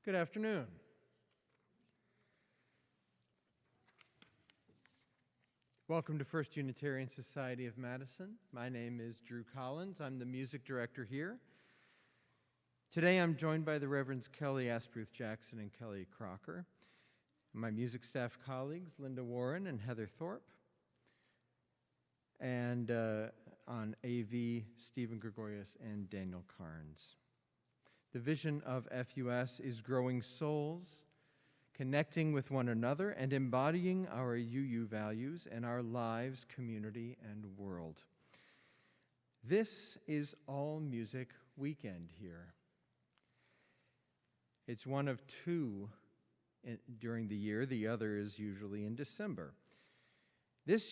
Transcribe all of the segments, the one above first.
Good afternoon. Welcome to First Unitarian Society of Madison. My name is Drew Collins. I'm the music director here. Today I'm joined by the Reverends Kelly Asperuth Jackson and Kelly Crocker, and my music staff colleagues Linda Warren and Heather Thorpe, and on AV, Stephen Gregorius and Daniel Carnes. The vision of FUS is growing souls, connecting with one another, and embodying our UU values and our lives, community, and world. This is All Music Weekend here. It's one of two during the year. The other is usually in December. This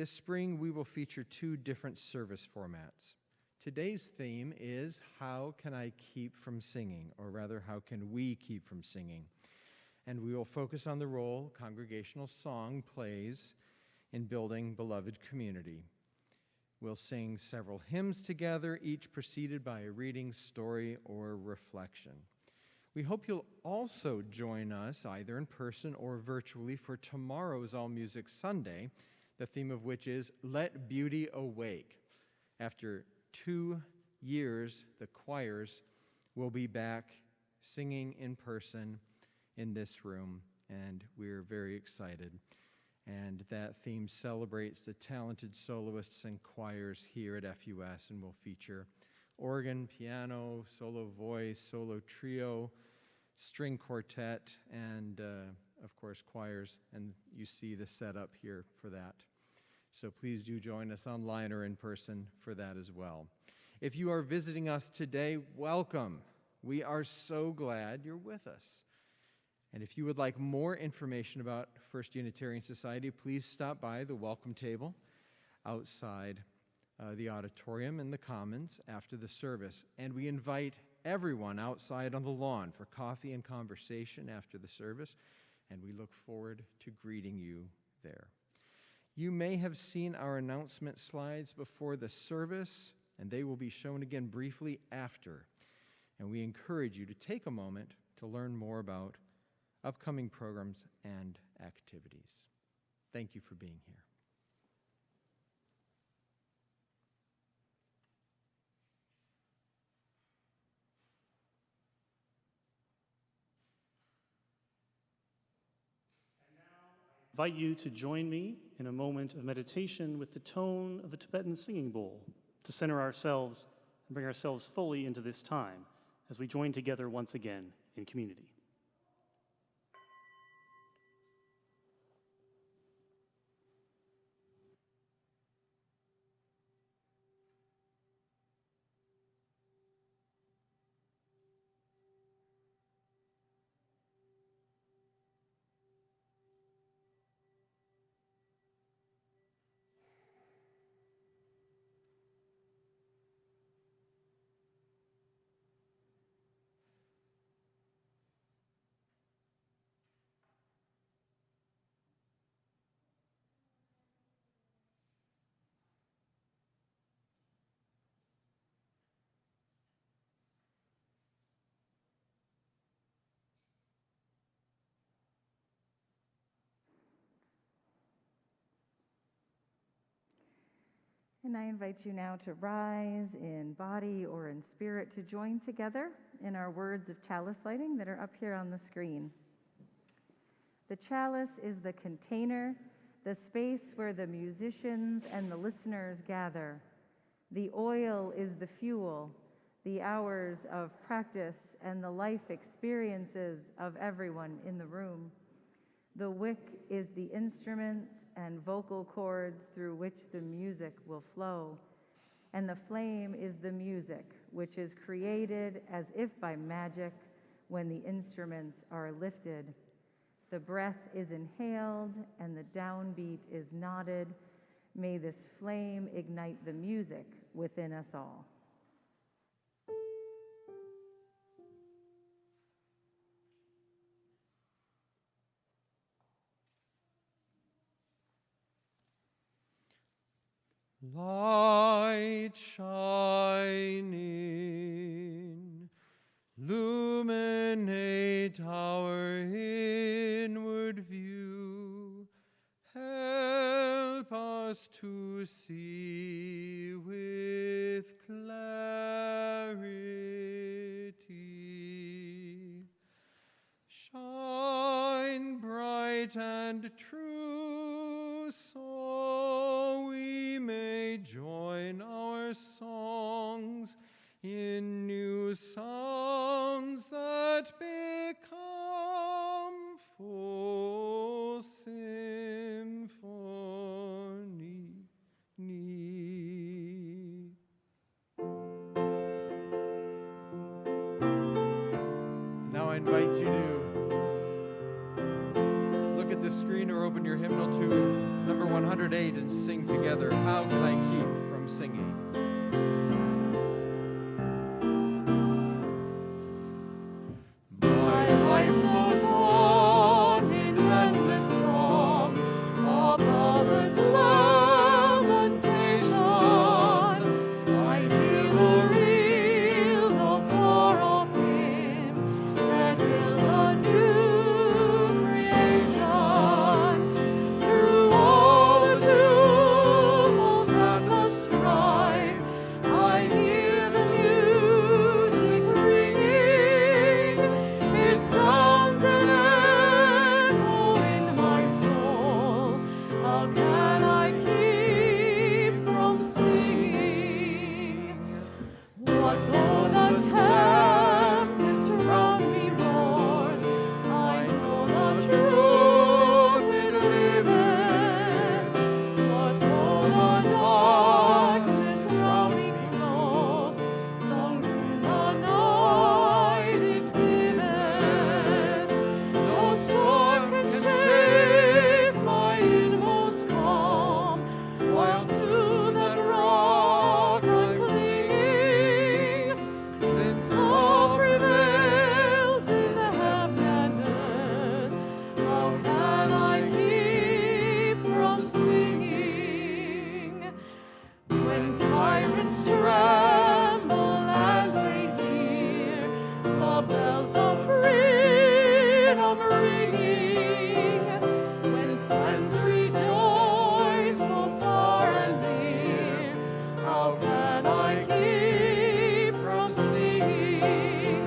spring, we will feature two different service formats. Today's theme is, how can I keep from singing? Or rather, how can we keep from singing? And we will focus on the role congregational song plays in building beloved community. We'll sing several hymns together, each preceded by a reading, story, or reflection. We hope you'll also join us, either in person or virtually, for tomorrow's All Music Sunday, the theme of which is Let Beauty Awake. After 2 years, the choirs will be back singing in person in this room, and we're very excited. And that theme celebrates the talented soloists and choirs here at FUS, and will feature organ, piano, solo voice, solo trio, string quartet, and of course choirs, and you see the setup here for that. So please do join us online or in person for that as well. If you are visiting us today, welcome. We are so glad you're with us. And if you would like more information about First Unitarian Society, please stop by the welcome table outside the auditorium in the Commons after the service. And we invite everyone outside on the lawn for coffee and conversation after the service, and we look forward to greeting you there. You may have seen our announcement slides before the service, and they will be shown again briefly after. And we encourage you to take a moment to learn more about upcoming programs and activities. Thank you for being here. I invite you to join me in a moment of meditation with the tone of the Tibetan singing bowl to center ourselves and bring ourselves fully into this time as we join together once again in community. And I invite you now to rise in body or in spirit to join together in our words of chalice lighting that are up here on the screen. The chalice is the container, the space where the musicians and the listeners gather. The oil is the fuel, the hours of practice and the life experiences of everyone in the room. The wick is the instruments and vocal cords through which the music will flow. And the flame is the music, which is created as if by magic when the instruments are lifted. The breath is inhaled and the downbeat is nodded. May this flame ignite the music within us all. Light shining, illuminate us to see with clarity. Shine bright and true, so we may join our songs in new sounds that become full symphony. Now I invite you to look at the screen or open your hymnal to number 108 and sing together, How Can I Keep From Singing? My life flows on in endless song, above its lamentation. I hear the real, the far-off hymn that is a new creation. Through all the tumult and the strife, I hear the music ringing. It sounds an echo in my soul. How can I keep from singing? What though the tempest around me roars? I know the truth it liveth. What though the darkness round me grows? Songs in the night it giveth. No storm can shake my inmost calm, while to that rock I'm clinging. Since all prevails in the heaven and earth, how can I keep from singing? When tyrants tremble as they hear the bells of freedom ringing, when friends rejoice both far and near, how can I keep from singing?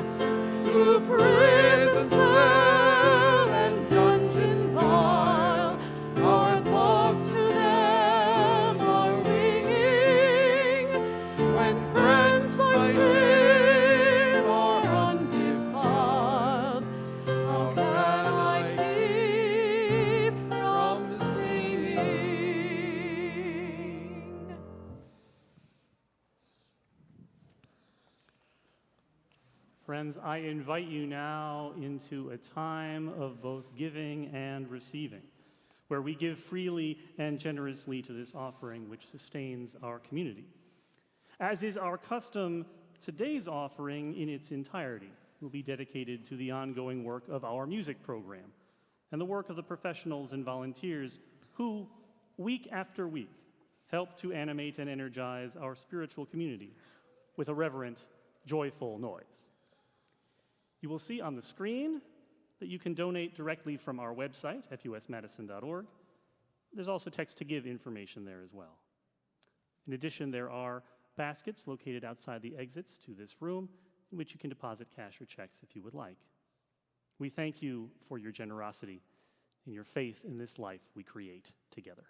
To prison cell and dungeon vile, our thoughts to them are winging. When friends by shame are undefiled, how can I keep from singing? Friends, I invite you now into a time of both giving and receiving, where we give freely and generously to this offering which sustains our community. As is our custom, today's offering in its entirety will be dedicated to the ongoing work of our music program and the work of the professionals and volunteers who, week after week, help to animate and energize our spiritual community with a reverent, joyful noise. You will see on the screen that you can donate directly from our website, fusmadison.org. There's also text to give information there as well. In addition, there are baskets located outside the exits to this room in which you can deposit cash or checks if you would like. We thank you for your generosity and your faith in this life we create together.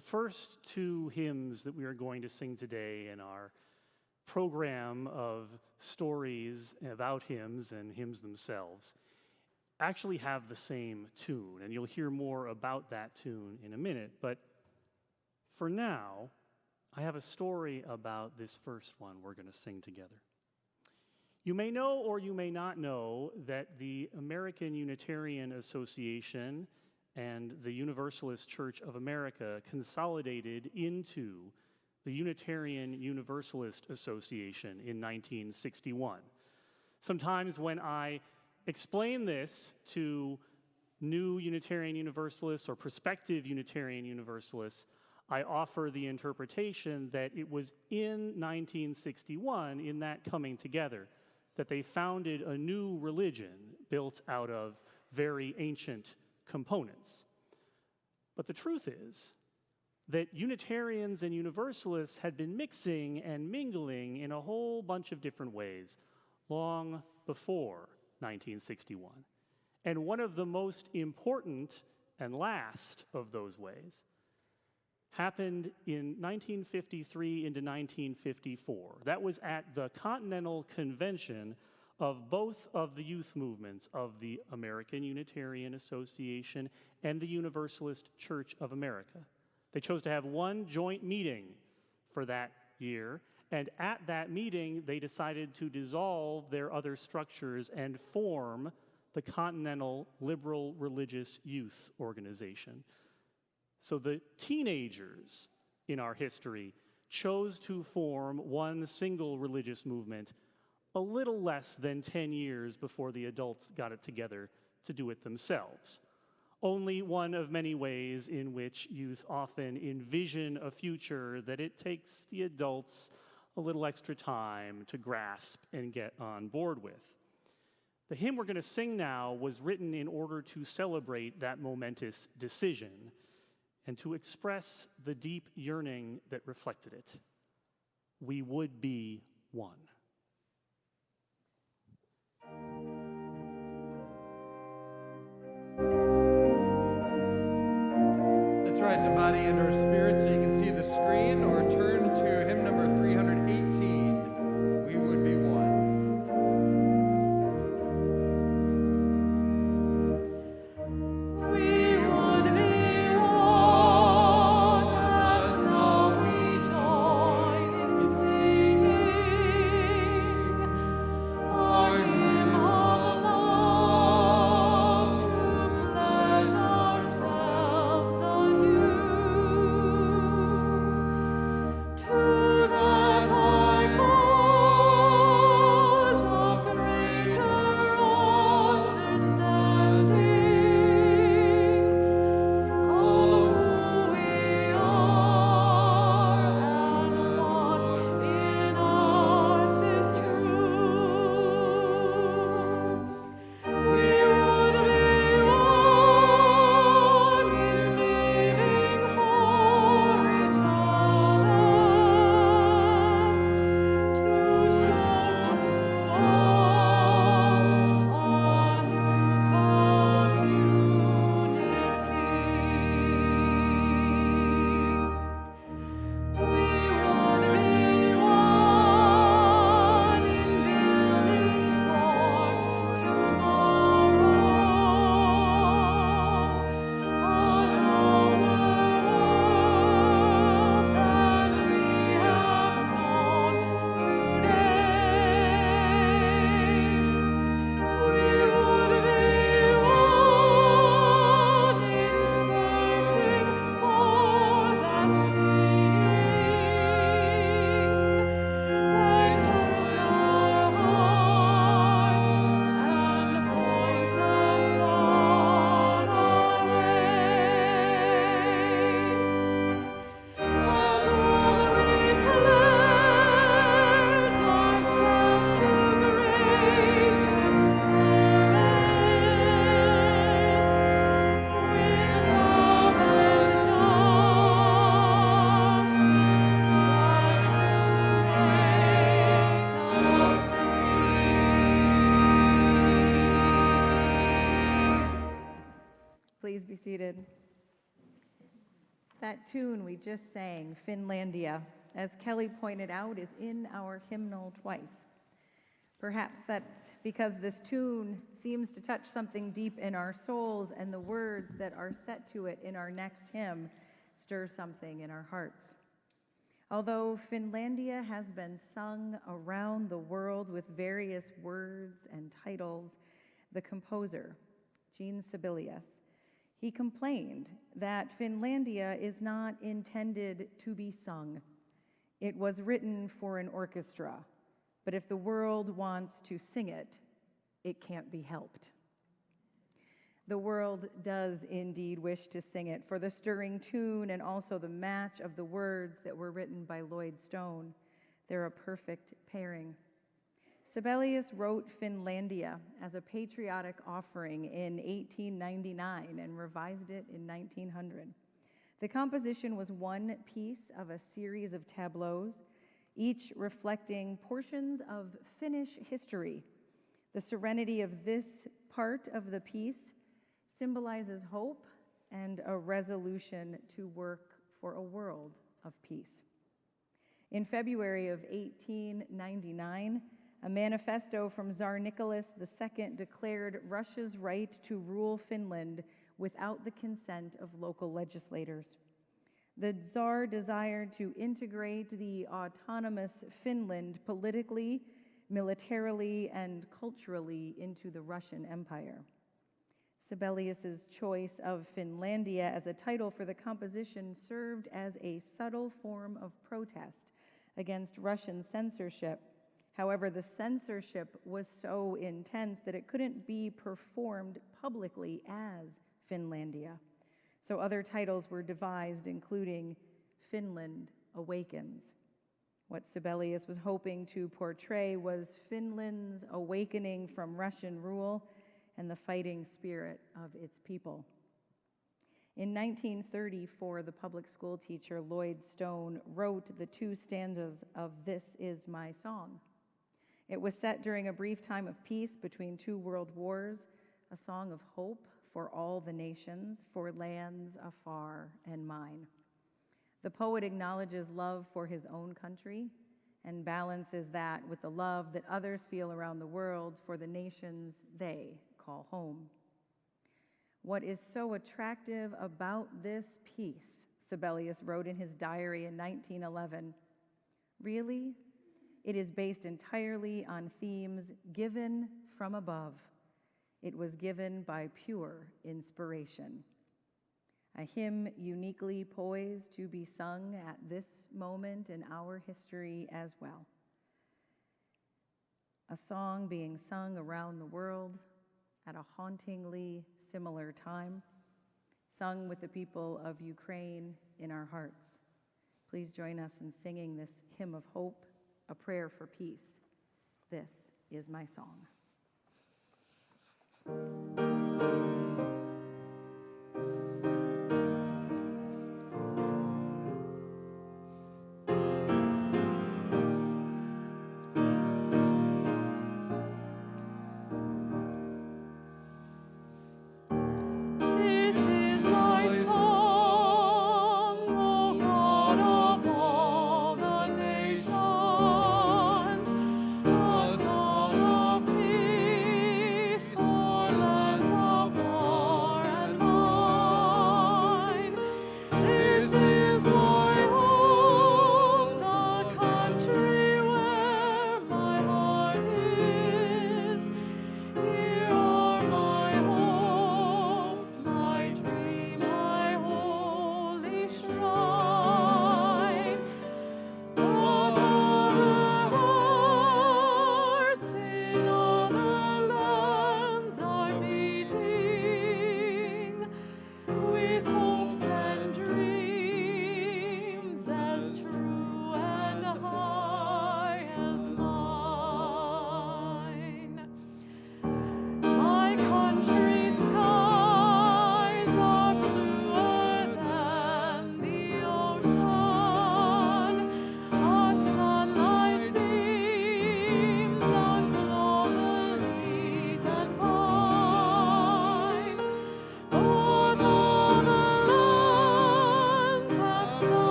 The first two hymns that we are going to sing today in our program of stories about hymns and hymns themselves actually have the same tune, and you'll hear more about that tune in a minute. But for now, I have a story about this first one we're going to sing together. You may know or you may not know that the American Unitarian Association and the Universalist Church of America consolidated into the Unitarian Universalist Association in 1961. Sometimes when I explain this to new Unitarian Universalists or prospective Unitarian Universalists, I offer the interpretation that it was in 1961, in that coming together, that they founded a new religion built out of very ancient components. But the truth is that Unitarians and Universalists had been mixing and mingling in a whole bunch of different ways long before 1961. And one of the most important and last of those ways happened in 1953 into 1954. That was at the Continental Convention of both of the youth movements of the American Unitarian Association and the Universalist Church of America. They chose to have one joint meeting for that year, and at that meeting, they decided to dissolve their other structures and form the Continental Liberal Religious Youth Organization. So the teenagers in our history chose to form one single religious movement a little less than 10 years before the adults got it together to do it themselves. Only one of many ways in which youth often envision a future that it takes the adults a little extra time to grasp and get on board with. The hymn we're going to sing now was written in order to celebrate that momentous decision and to express the deep yearning that reflected it. We would be one. Let's rise in body and our spirit so you can see the screen, or turn to hymn number 318, We Would Be One. We would be one as now we join in singing our hymn of love to pledge ourselves anew to that high cause of greater understanding of who we are and what in us is true. We would be one in living for each other, to show to all a new community. We would be one in building for tomorrow on all the world that we have known today. We would be one in searching for that meaning that moves our hearts and points us on our way. As one we pledge ourselves to great with love and justice, strive to make us free. Please be seated. That tune we just sang, Finlandia, as Kelly pointed out, is in our hymnal twice. Perhaps that's because this tune seems to touch something deep in our souls, and the words that are set to it in our next hymn stir something in our hearts. Although Finlandia has been sung around the world with various words and titles, the composer, Gene Sibelius, he complained that Finlandia is not intended to be sung. It was written for an orchestra, but if the world wants to sing it, it can't be helped. The world does indeed wish to sing it, for the stirring tune and also the match of the words that were written by Lloyd Stone. They're a perfect pairing. Sibelius wrote Finlandia as a patriotic offering in 1899 and revised it in 1900. The composition was one piece of a series of tableaus, each reflecting portions of Finnish history. The serenity of this part of the piece symbolizes hope and a resolution to work for a world of peace. In February of 1899, a manifesto from Tsar Nicholas II declared Russia's right to rule Finland without the consent of local legislators. The Tsar desired to integrate the autonomous Finland politically, militarily, and culturally into the Russian Empire. Sibelius's choice of Finlandia as a title for the composition served as a subtle form of protest against Russian censorship. However, the censorship was so intense that it couldn't be performed publicly as Finlandia. So other titles were devised, including Finland Awakens. What Sibelius was hoping to portray was Finland's awakening from Russian rule and the fighting spirit of its people. In 1934, the public school teacher Lloyd Stone wrote the two stanzas of This Is My Song. It was set during a brief time of peace between two world wars, a song of hope for all the nations, for lands afar and mine. The poet acknowledges love for his own country and balances that with the love that others feel around the world for the nations they call home. What is so attractive about this piece, Sibelius wrote in his diary in 1911, really, it is based entirely on themes given from above. It was given by pure inspiration. A hymn uniquely poised to be sung at this moment in our history as well. A song being sung around the world at a hauntingly similar time, sung with the people of Ukraine in our hearts. Please join us in singing this hymn of hope, a prayer for peace. This is my song. This is my song, O God of all the nations, a song of peace.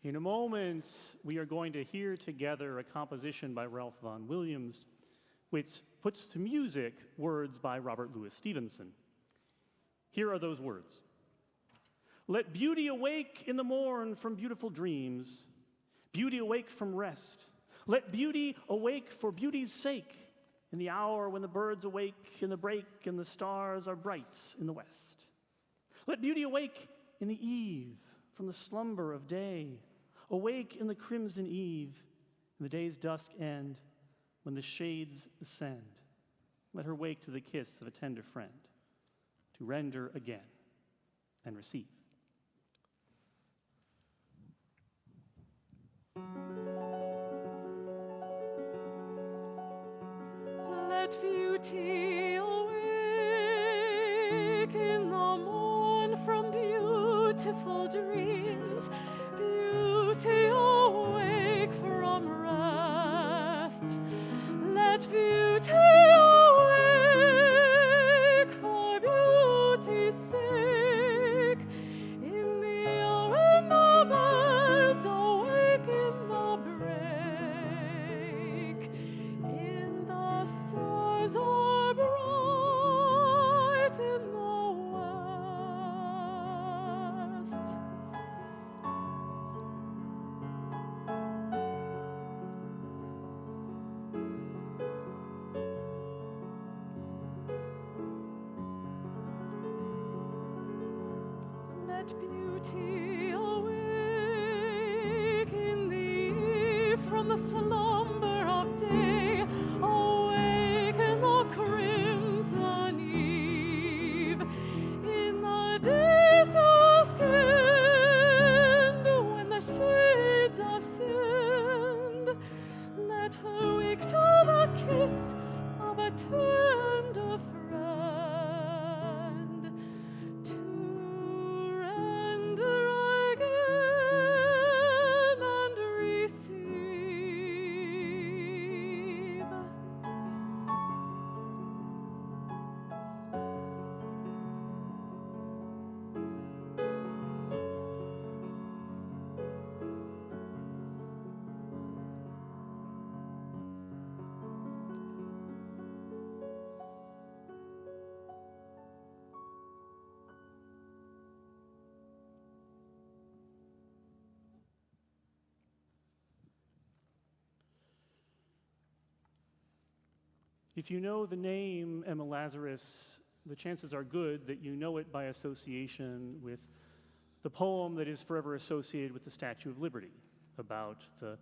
In a moment, we are going to hear together a composition by Ralph Vaughan Williams, which puts to music words by Robert Louis Stevenson. Here are those words. Let beauty awake in the morn from beautiful dreams, beauty awake from rest. Let beauty awake for beauty's sake, in the hour when the birds awake in the break and the stars are bright in the west. Let beauty awake in the eve from the slumber of day, awake in the crimson eve, in the day's dusk end, when the shades ascend. Let her wake to the kiss of a tender friend, to render again and receive. Let beauty awake in the morn from beautiful dreams, beauty awake from rest. Let beauty awake for beauty's sake, in the hour when the birds awake in the break, in the stars are bright in the west. Let beauty awake in the eve from the slumber of day, awake in the crimson eve, in the day's dusk end, when the shades ascend. Let her wake to the kiss of a tender friend, to render again and receive. If you know the name Emma Lazarus, the chances are good that you know it by association with the poem that is forever associated with the Statue of Liberty, about the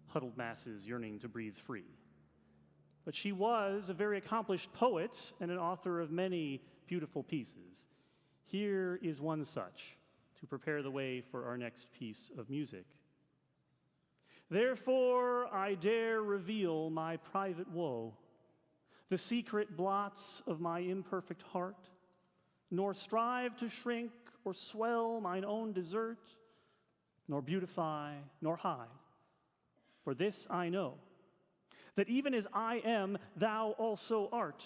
huddled masses yearning to breathe free. But she was a very accomplished poet and an author of many beautiful pieces. Here is one such, to prepare the way for our next piece of music. Therefore I dare reveal my private woe, the secret blots of my imperfect heart, nor strive to shrink or swell mine own desert, nor beautify nor hide. For this I know, that even as I am, thou also art.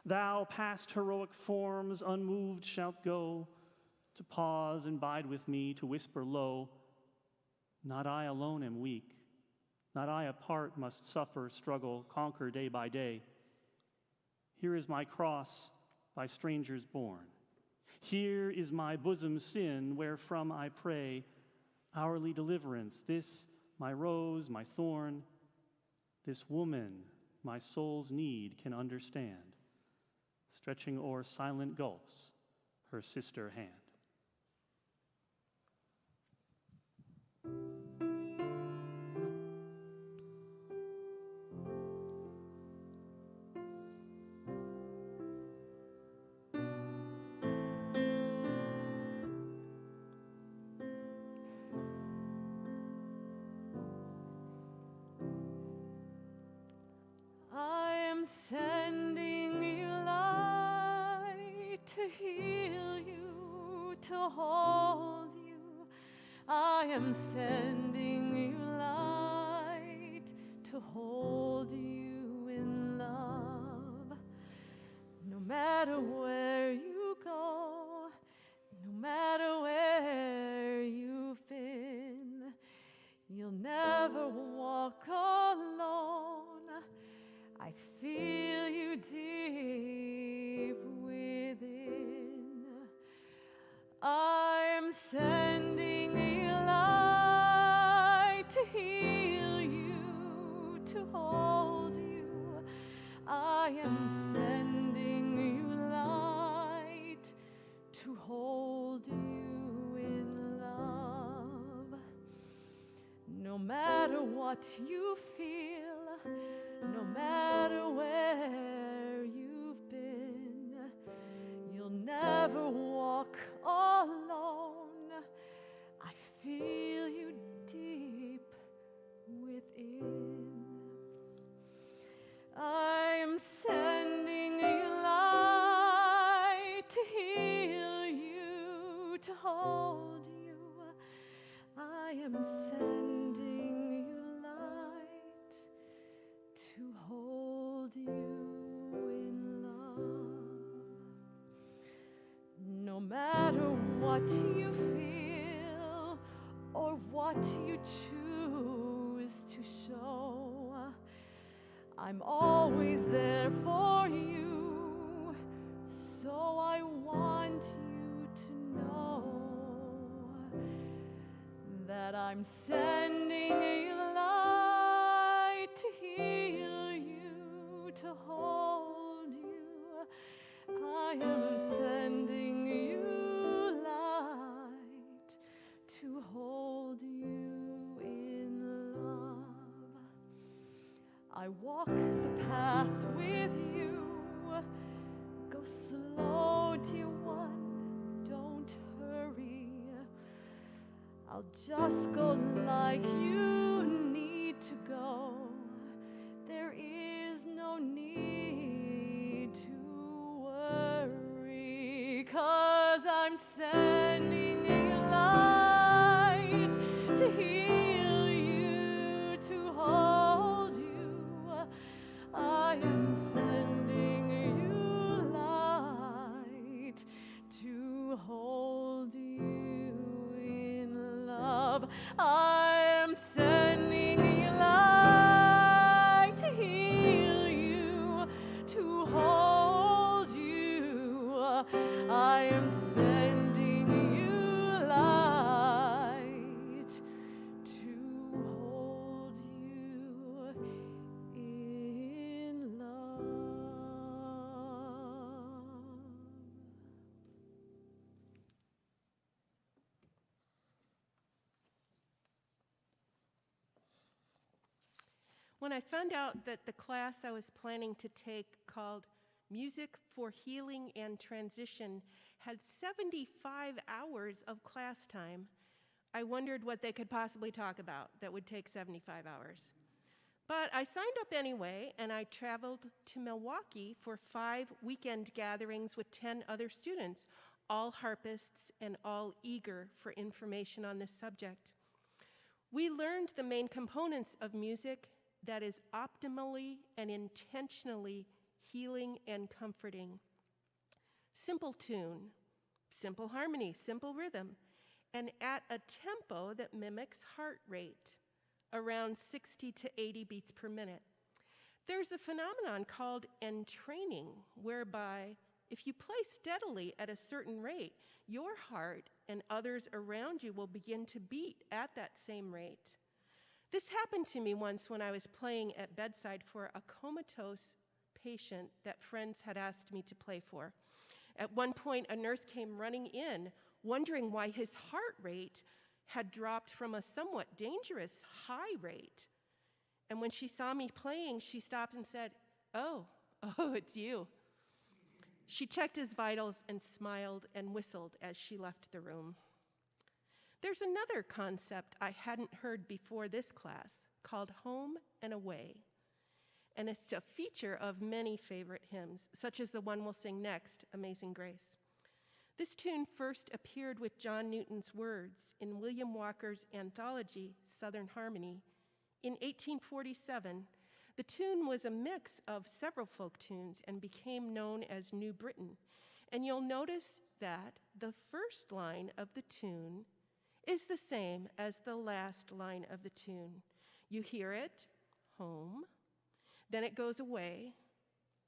Thou past heroic forms unmoved shalt go, to pause and bide with me, to whisper low, not I alone am weak, not I apart must suffer, struggle, conquer day by day. Here is my cross by strangers borne. Here is my bosom sin, wherefrom I pray hourly deliverance. This my rose, my thorn, this woman my soul's need can understand, stretching o'er silent gulfs her sister hand. I am sending you light to heal you, to hold you. I am sending you light to hold you in love. No matter where you go, no matter where you've been, what you feel, no matter where you've been, you'll never walk alone. I feel you deep within. I'm sending you light to heal you, to hold you. I am sending you light to hold you in love. No matter what you feel or what you choose to show, I'm always there for you, so I want you to know that I'm sending you light to heal you, to hold you. I am sending you light to hold you in love. I walk the path with you. Go slow, dear one, don't hurry. I'll just go like you need to go. There is no need to worry, 'cause I'm sending you light to heal you, to hold you. I am sending you light to hold you in love. I am sending you light to heal you, to hold you. I am sending you light to hold you in love. When I found out that the class I was planning to take, called Music for Healing and Transition, had 75 hours of class time, I wondered what they could possibly talk about that would take 75 hours. But I signed up anyway, and I traveled to Milwaukee for 5 weekend gatherings with 10 other students, all harpists and all eager for information on this subject. We learned the main components of music that is optimally and intentionally healing and comforting. Simple tune, simple harmony, simple rhythm, and at a tempo that mimics heart rate, around 60 to 80 beats per minute. There's a phenomenon called entraining, whereby if you play steadily at a certain rate, your heart and others around you will begin to beat at that same rate. This happened to me once when I was playing at bedside for a comatose patient that friends had asked me to play for. At one point, a nurse came running in, wondering why his heart rate had dropped from a somewhat dangerous high rate. And when she saw me playing, she stopped and said, oh, it's you." She checked his vitals and smiled and whistled as she left the room. There's another concept I hadn't heard before this class called home and away. And it's a feature of many favorite hymns, such as the one we'll sing next, Amazing Grace. This tune first appeared with John Newton's words in William Walker's anthology, Southern Harmony. In 1847, the tune was a mix of several folk tunes and became known as New Britain. And you'll notice that the first line of the tune is the same as the last line of the tune. You hear it, home, then it goes away,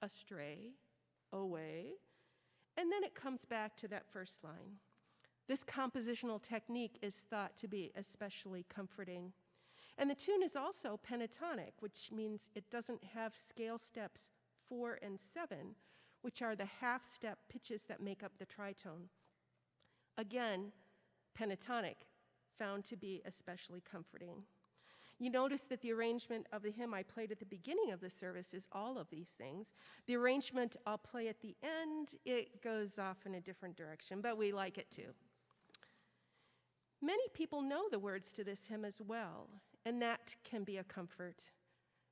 astray, away, and then it comes back to that first line. This compositional technique is thought to be especially comforting. And the tune is also pentatonic, which means it doesn't have scale steps 4 and 7, which are the half-step pitches that make up the tritone. Again, pentatonic, found to be especially comforting. You notice that the arrangement of the hymn I played at the beginning of the service is all of these things. The arrangement I'll play at the end, it goes off in a different direction, but we like it too. Many people know the words to this hymn as well, and that can be a comfort.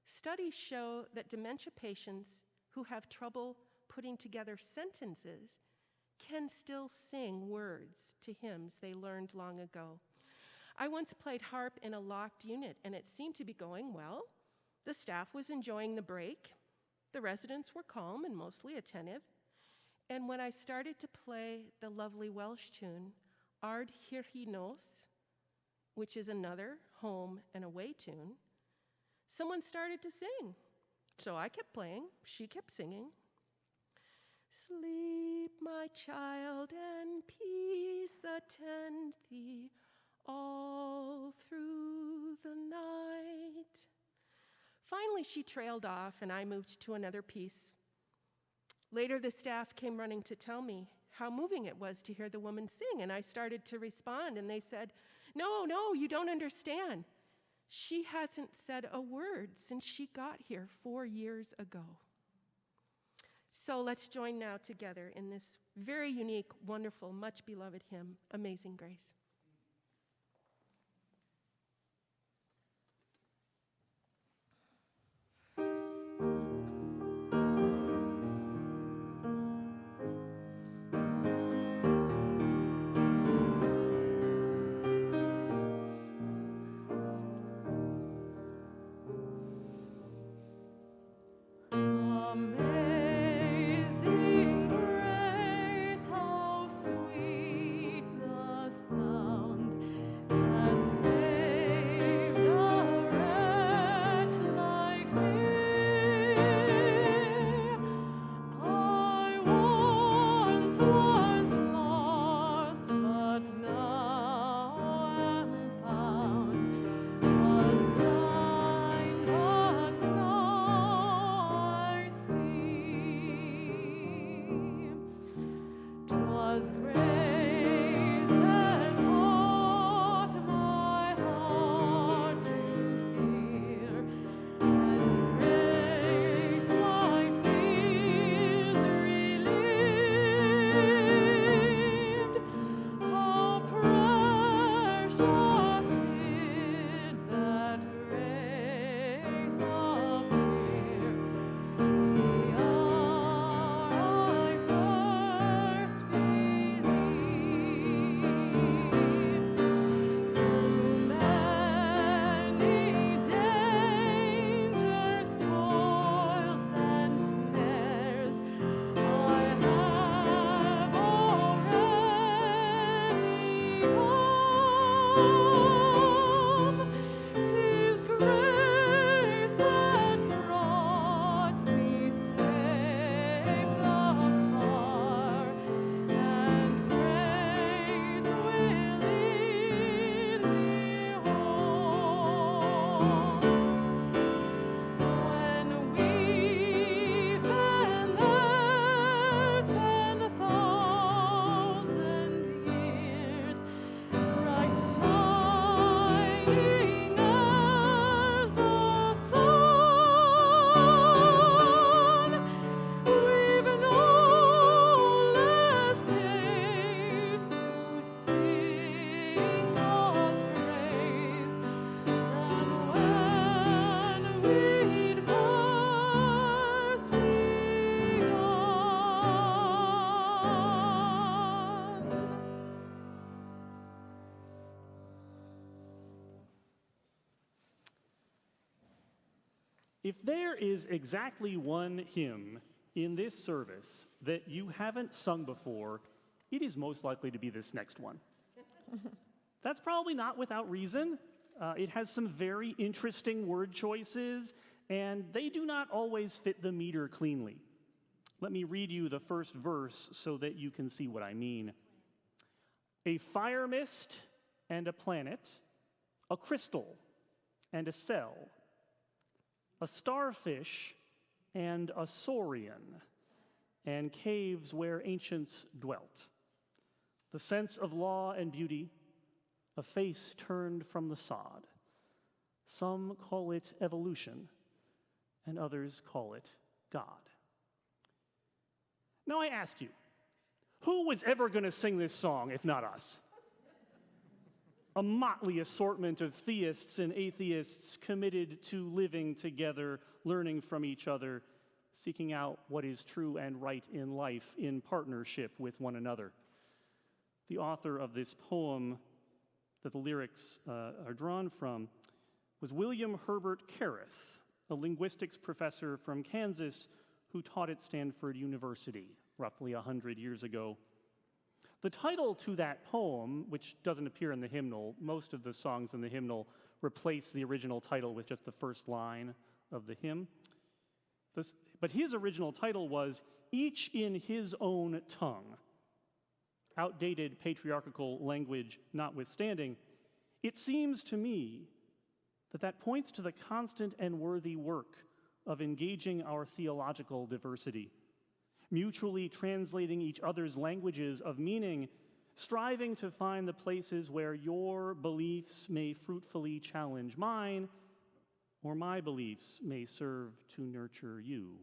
Studies show that dementia patients who have trouble putting together sentences can still sing words to hymns they learned long ago. I once played harp in a locked unit, and it seemed to be going well. The staff was enjoying the break. The residents were calm and mostly attentive. And when I started to play the lovely Welsh tune, Ard Hirhi Nos, which is another home and away tune, someone started to sing. So I kept playing. She kept singing. Sleep, my child, and peace attend thee all through the night. Finally, she trailed off, and I moved to another piece. Later, the staff came running to tell me how moving it was to hear the woman sing, and I started to respond, and they said, no, you don't understand. She hasn't said a word since she got here 4 years ago. So let's join now together in this very unique, wonderful, much beloved hymn, Amazing Grace. Amazing grace, how sweet the sound that saved a wretch like me. I once was lost, but now am found. Was blind, but now I see. 'Twas grace that taught my heart to fear, and grace my fears relieved. How precious did that grace appear the hour I first believed. Through many dangers, toils, and snares, I have already come. 'Tis grace that brought me safe thus far, and grace will lead me home. When we've been there 10,000 years, bright shining as the sun, we've no less taste to sing God's praise than when we'd first begun. If there is exactly one hymn in this service that you haven't sung before, it is most likely to be this next one. That's probably not without reason. It has some very interesting word choices, and they do not always fit the meter cleanly. Let me read you the first verse so that you can see what I mean. A fire mist and a planet, a crystal and a cell, a starfish and a saurian, and caves where ancients dwelt. The sense of law and beauty, a face turned from the sod, Some call it evolution, and others call it God. Now I ask you, who was ever going to sing this song if not us? A motley assortment of theists and atheists committed to living together, learning from each other, seeking out what is true and right in life in partnership with one another. The author of this poem that the lyrics are drawn from was William Herbert Carruth, a linguistics professor from Kansas who taught at Stanford University roughly 100 years ago. The title to that poem, which doesn't appear in the hymnal, most of the songs in the hymnal replace the original title with just the first line of the hymn. But his original title was Each in His Own Tongue. Outdated patriarchal language notwithstanding, it seems to me that points to the constant and worthy work of engaging our theological diversity, mutually translating each other's languages of meaning, striving to find the places where your beliefs may fruitfully challenge mine, or my beliefs may serve to nurture you.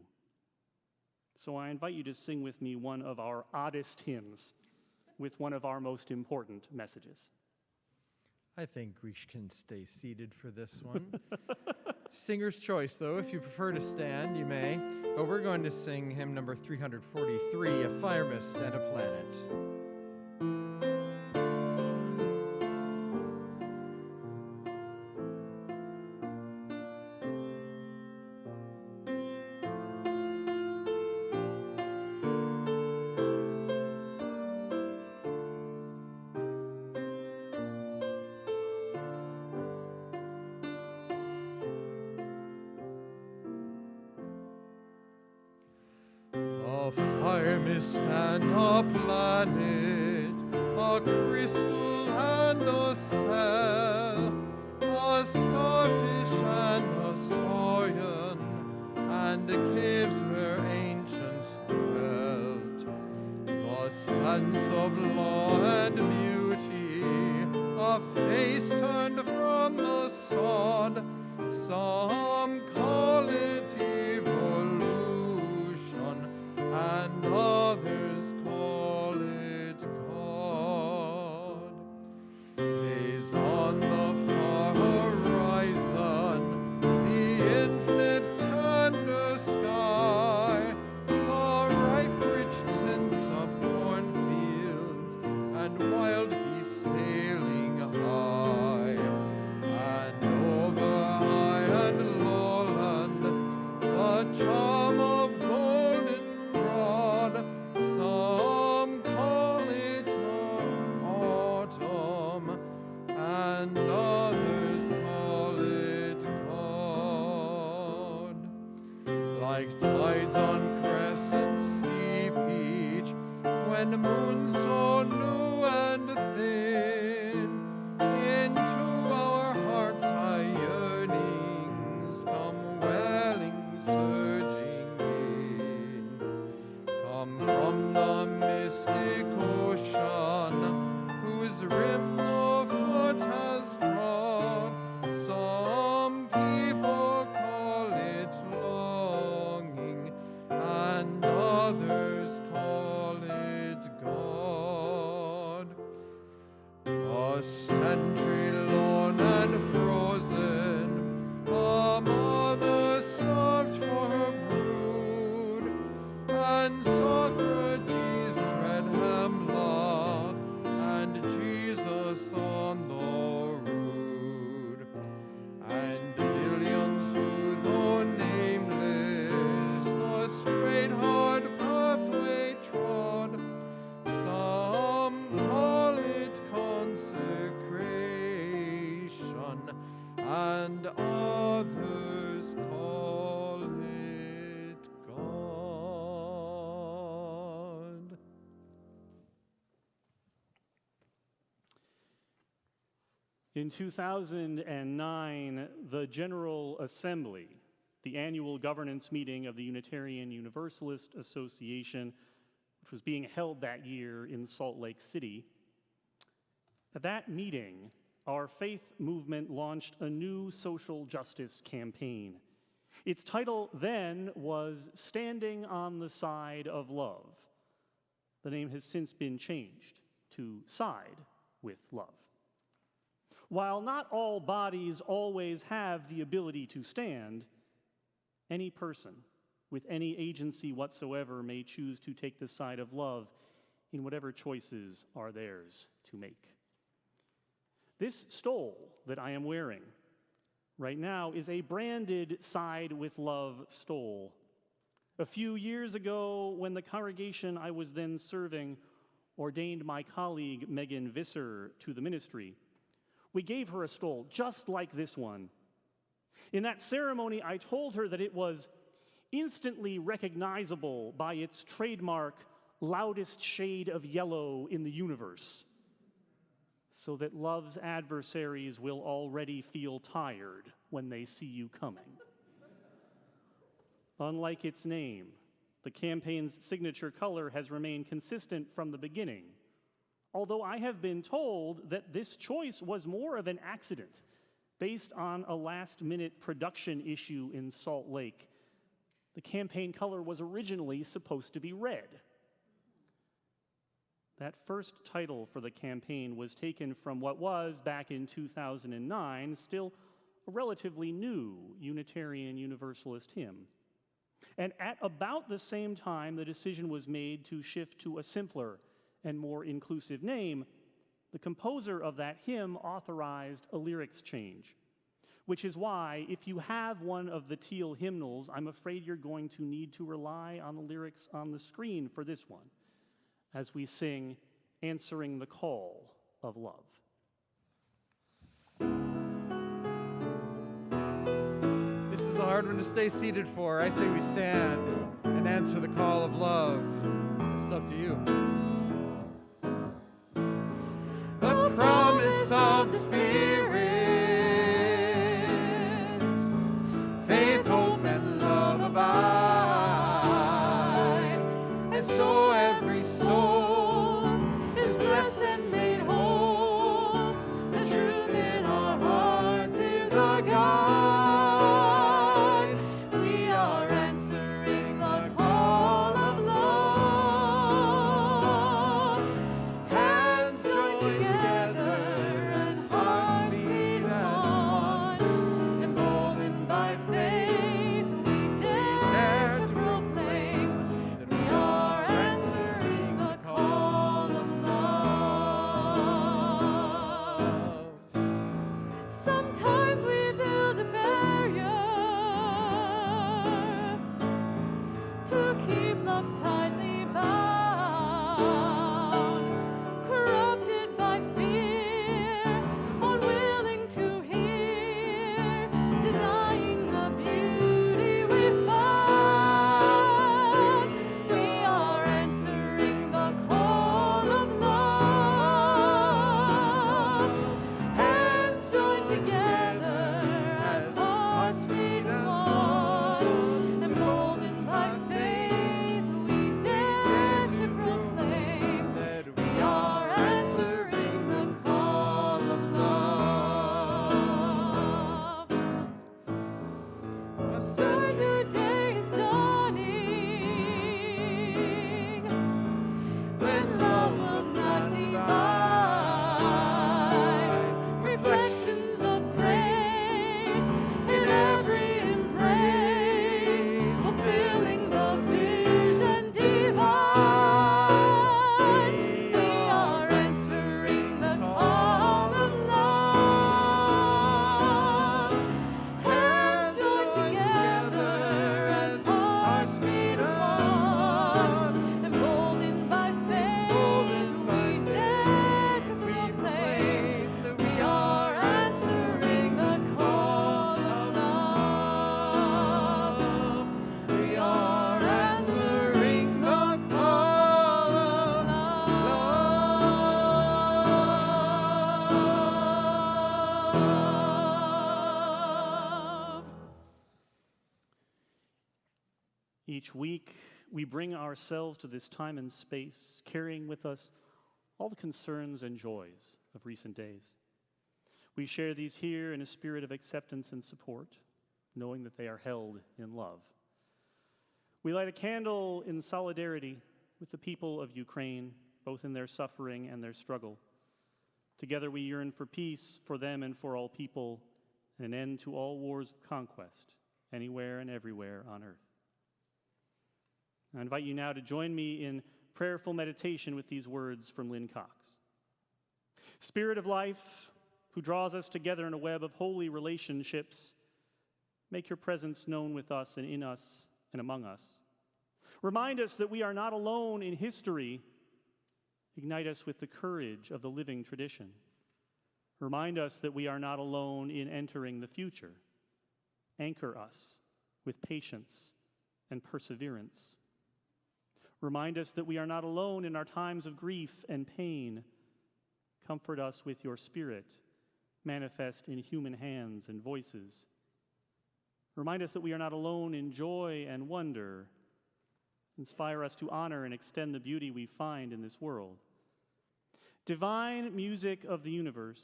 So I invite you to sing with me one of our oddest hymns with one of our most important messages. I think we can stay seated for this one. Singer's choice, though. If you prefer to stand, you may. But we're going to sing hymn number 343, A Fire Mist and a Planet. A fire mist and a planet, a crystal and a cell, a starfish and a saurian, and the caves where ancients dwelt. The sense of law and beauty, a face turned from the sod, some call it evolution, and others call it God. Gaze on the far horizon, the infinite tender sky, the ripe rich tints of cornfields and wild geese sailing high, and over high and lowland, the charm of goldenrod, some call it autumn, and others call it God. Like tides on crescent sea beach, when the moon so new and thin, into our hearts high yearnings come welling, surging in. Come from the mystic ocean, whose rim no foot has trod. Some people call it longing, and others call it God. A century lone and frozen, a mother starved for her brood, and Socrates tread hemlock, and Jesus on the rood, and millions who, though nameless, the straight hard pathway trod. Some call it consecration, and others call it God. In 2009, the General Assembly, the annual governance meeting of the Unitarian Universalist Association, which was being held that year in Salt Lake City, at that meeting, our faith movement launched a new social justice campaign. Its title then was Standing on the Side of Love. The name has since been changed to Side with Love. While not all bodies always have the ability to stand, any person with any agency whatsoever may choose to take the side of love in whatever choices are theirs to make. This stole that I am wearing right now is a branded Side with Love stole. A few years ago, when the congregation I was then serving ordained my colleague Megan Visser to the ministry, we gave her a stole just like this one. In that ceremony, I told her that it was instantly recognizable by its trademark loudest shade of yellow in the universe, so that love's adversaries will already feel tired when they see you coming. Unlike its name, the campaign's signature color has remained consistent from the beginning, although I have been told that this choice was more of an accident based on a last-minute production issue in Salt Lake. The campaign color was originally supposed to be red. That first title for the campaign was taken from what was, back in 2009, still a relatively new Unitarian Universalist hymn. And at about the same time the decision was made to shift to a simpler and more inclusive name, the composer of that hymn authorized a lyrics change, which is why, if you have one of the teal hymnals, I'm afraid you're going to need to rely on the lyrics on the screen for this one, as we sing Answering the Call of Love. This is a hard one to stay seated for. I say we stand and answer the call of love. It's up to you. The promise of the Spirit, faith, hope, and love abide, and so every soul is blessed and made whole. The truth in our hearts is our guide. We are answering the call of love. Hands joined together and hearts beat as one. Emboldened by faith, we dare to proclaim that we are answering the call of love. Sometimes we build a barrier to keep love tightly bound, corrupted by fear, unwilling to hear, denying the beauty we found. We are answering the call of love. Hands joined together as hearts beat as one. Emboldened by faith, we dare to proclaim that we are answering the call of love. A new day is dawning, when love will not divide. Reflections of grace in every embrace, fulfilling the vision divine. We are answering the call of love. Hands joined together as hearts beat as one. Emboldened by faith, we dare to proclaim that we are answering the call of love. We are answering the call of love. Each week, we bring ourselves to this time and space, carrying with us all the concerns and joys of recent days. We share these here in a spirit of acceptance and support, knowing that they are held in love. We light a candle in solidarity with the people of Ukraine, both in their suffering and their struggle. Together we yearn for peace for them and for all people, and an end to all wars of conquest, anywhere and everywhere on earth. I invite you now to join me in prayerful meditation with these words from Lynn Cox. Spirit of life, who draws us together in a web of holy relationships, make your presence known with us and in us and among us. Remind us that we are not alone in history. Ignite us with the courage of the living tradition. Remind us that we are not alone in entering the future. Anchor us with patience and perseverance. Remind us that we are not alone in our times of grief and pain. Comfort us with your Spirit, manifest in human hands and voices. Remind us that we are not alone in joy and wonder. Inspire us to honor and extend the beauty we find in this world. Divine music of the universe,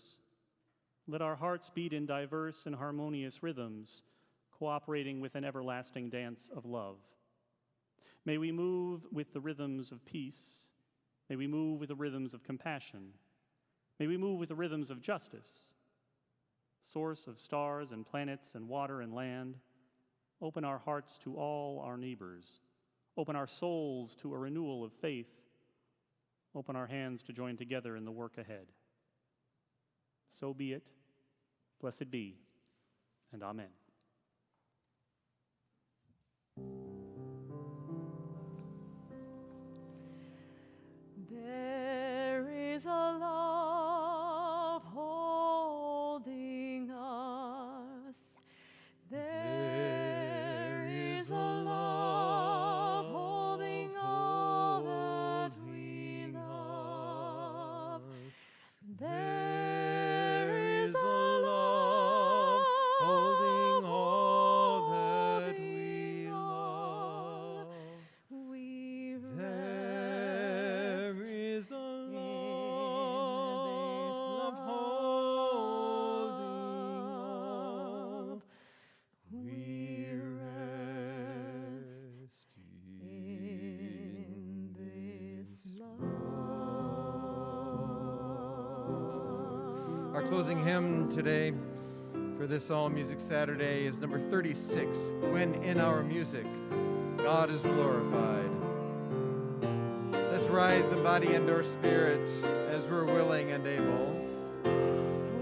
let our hearts beat in diverse and harmonious rhythms, cooperating with an everlasting dance of love. May we move with the rhythms of peace. May we move with the rhythms of compassion. May we move with the rhythms of justice. Source of stars and planets and water and land, open our hearts to all our neighbors. Open our souls to a renewal of faith. Open our hands to join together in the work ahead. So be it. Blessed be, and amen. There is a love holding us. There is a love holding all that we love. There is a love holding all that we love. We There is a love holding all. We rest in this love. Our closing hymn today for this All Music Saturday is number 36, When in Our Music, God is Glorified. Let's rise in body and or spirit as we're willing and able.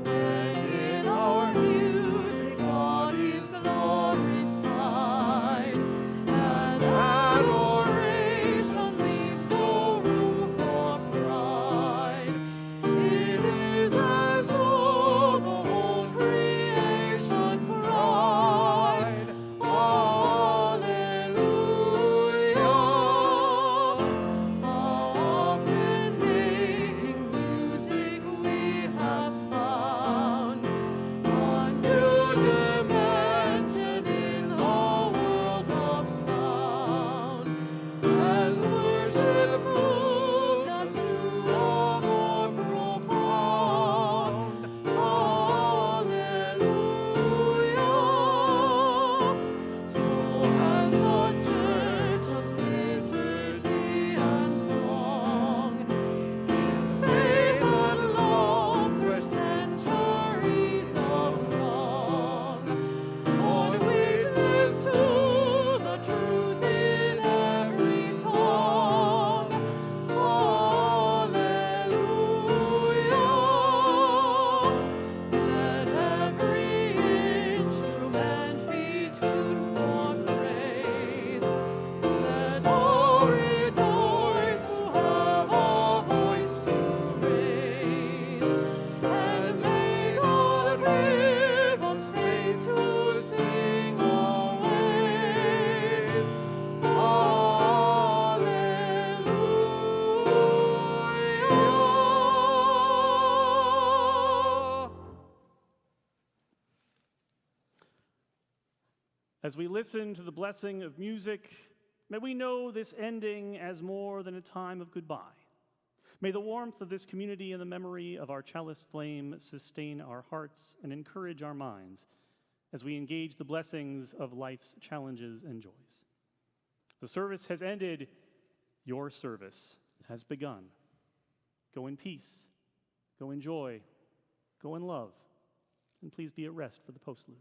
When in our music God is glorified, and adoration leaves no room for pride. It is as though the whole creation cried, Alleluia. How often making music we have found a new dimension in the world of sound. As worship moved us to a more profound Alleluia. So has the Church of liturgy and song, in faith and love for centuries of wrong, borne witness to the truth in every tongue. Alleluia. Let every instrument be tuned for praise. Let all rejoice who have a voice to raise. And make all the rivers faith to sing always. Alleluia. As we listen to the blessing of music, may we know this ending as more than a time of goodbye, May the warmth of this community and the memory of our chalice flame sustain our hearts and encourage our minds as we engage the blessings of life's challenges and joys. The service has ended. Your service has begun. Go in peace. Go in joy. Go in love. And please be at rest for the postlude.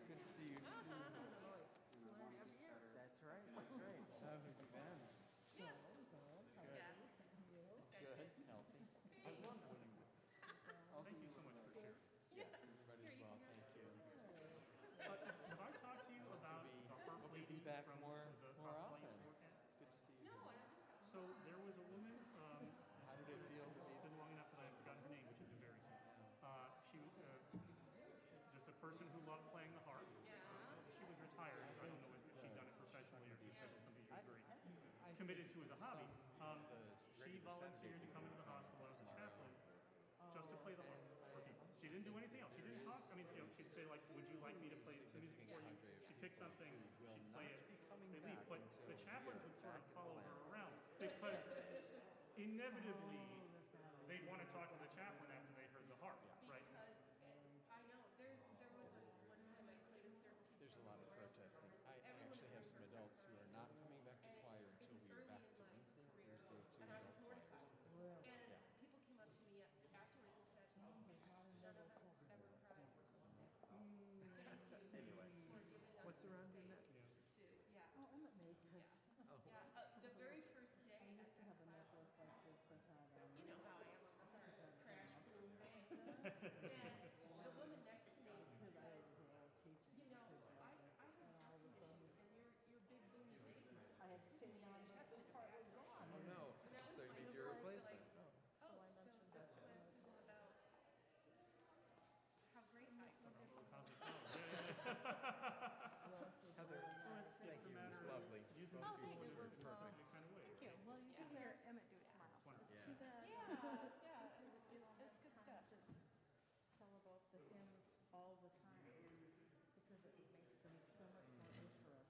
Good to see you. That's right. That's right. How have you been? Good. Healthy. I love when you. Thank you so much for sharing. Yes, everybody's well. Thank you. Have I talked to you about the harp Hope you'll lady be back from more the often. Cosplay Forecast? It's good to see you. So there was a woman, How did it feel to be? it's been long enough that I've forgotten her name, which is embarrassing. She just a person who loved playing the harp. She was retired, so I don't know if she's done it professionally or if it's just something she was very committed to as a hobby. She volunteered to come into the hospital as a chaplain just to play the harp for people. She didn't do anything else. She didn't talk. I mean, you know, she'd say like, "Would you like me to play some music for you?" She'd pick something, she'd play it, they leave. But the chaplains would sort of follow her around because inevitably they'd want to talk to the chaplain after they heard the harp, right? I know there was one time I played a certain piece. There's a lot of protesting. I actually have some adults who are not coming back to choir until we are back to Wednesday and Thursday to adult choirs. And And the woman next to me said, you know, I have heart condition, and your big boomy bass sitting in the chest part was gone. Oh, no. And that was So you my need your first, replacement. like, oh, so this class isn't about how great I am. Heather, thank you. It was lovely. Using Oh, the thanks. tools in It was, a kind of way. Thank you. Well, you should hear Emmett do it tomorrow. Yeah. Too bad. Yeah, it's good stuff. Tell about the hymns all the time because it makes them so much more interesting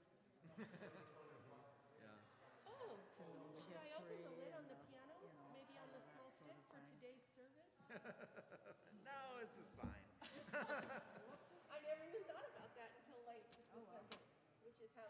Yeah. Oh, to know the should I open history the lid on and the piano? you know, Maybe on all the of small that sort stick of for thing. today's service? No, this is fine. I never even thought about that until like just a second, which is how that